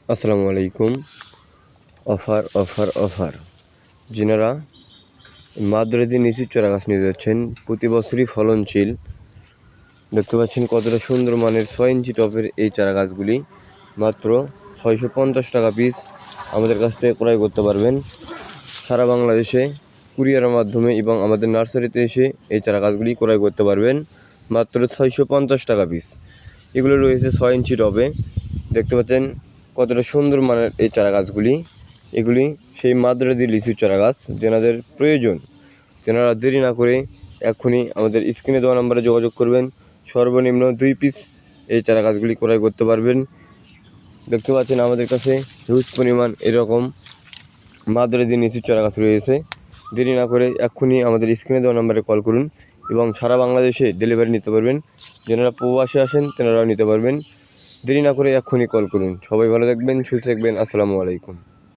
আসসালামু আলাইকুম। Offer offer offer যিনারা মাদ্রাজি নিচু চারা গাছ নিয়ে যাচ্ছেন, প্রতি বছরই ফলনশীল। দেখতে পাচ্ছেন কতটা সুন্দর মানের 6 ইঞ্চি টপের এই চারা গাছগুলি মাত্র 650 টাকা পিস আমাদের কাছ থেকে ক্রয় করতে পারবেন। সারা বাংলাদেশে কুরিয়ারের মাধ্যমে এবং আমাদের নার্সারিতে এসে এই চারা গাছগুলি ক্রয় করতে পারবেন মাত্র 650 টাকা পিস। এগুলো রয়েছে 6 ইঞ্চি টবে। দেখতে পাচ্ছেন কতটা সুন্দর মানের এই চারা গাছগুলি। এগুলি সেই মাদ্রাজি লিচু চারা গাছ। যেনাদের প্রয়োজন তেনারা দেরি না করে এক্ষুনি আমাদের স্ক্রিনে দেওয়া নম্বরে যোগাযোগ করবেন। সর্বনিম্ন 2 পিস এই চারা গাছগুলি ক্রয় করতে পারবেন। দেখতে পাচ্ছেন আমাদের কাছে হিউজ পরিমাণ এরকম মাদ্রাজি লিচু চারা গাছ রয়েছে। দেরি না করে এক্ষুনি আমাদের স্ক্রিনে দেওয়া নম্বরে কল করুন এবং সারা বাংলাদেশে ডেলিভারি নিতে পারবেন। যেনারা প্রবাসে আসেন তেনারাও নিতে পারবেন। দেরি না করে এক্ষুনি কল করুন। সবাই ভালো থাকবেন, সুস্থ থাকবেন। আসসালামু আলাইকুম।